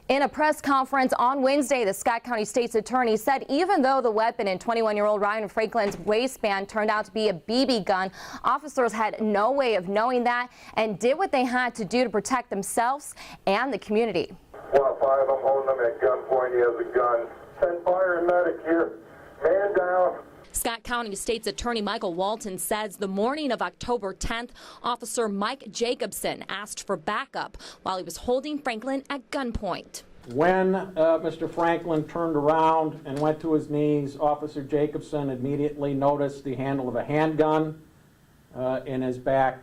In a press conference on Wednesday, the Scott County State's Attorney said even though the weapon in 21-year-old Ryan Franklin's waistband turned out to be a BB gun, officers had no way of knowing that and did what they had to do to protect themselves and the community. 1 of 5 of them holding him at gunpoint. He has a gun. Send fire and medic here. Man down. Scott County State's Attorney Michael Walton says the morning of October 10th, Officer Mike Jacobson asked for backup while he was holding Franklin at gunpoint. When Mr. Franklin turned around and went to his knees, Officer Jacobson immediately noticed the handle of a handgun in his back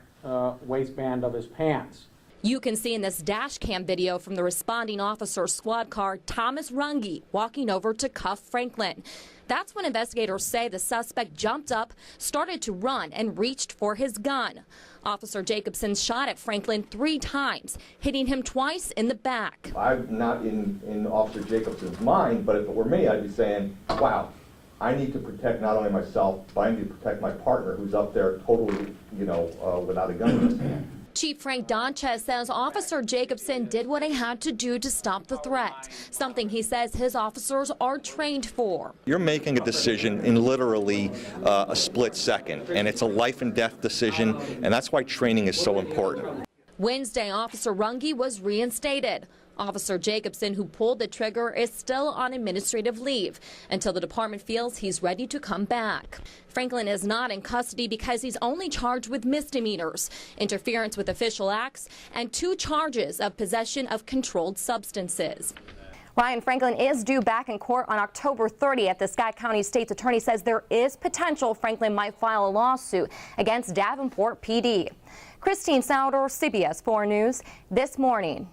waistband of his pants. You can see in this dash cam video from the responding officer's squad car Thomas Runge walking over to cuff Franklin. That's when investigators say the suspect jumped up, started to run, and reached for his gun. Officer Jacobson shot at Franklin 3 times, hitting him twice in the back. I'm not in Officer Jacobson's mind, but if it were me, I'd be saying, wow, I need to protect not only myself, but I need to protect my partner who's up there totally, without a gun in his hand. Chief Frank Donchez says Officer Jacobson did what he had to do to stop the threat, something he says his officers are trained for. You're making a decision in literally a split second, and it's a life and death decision, and that's why training is so important. Wednesday, Officer Runge was reinstated. Officer Jacobson, who pulled the trigger, is still on administrative leave until the department feels he's ready to come back. Franklin is not in custody because he's only charged with misdemeanors, interference with official acts, and 2 charges of possession of controlled substances. Ryan Franklin is due back in court on October 30th. The Scott County State's Attorney says there is potential Franklin might file a lawsuit against Davenport PD. Christine Sauder, CBS 4 News, This Morning.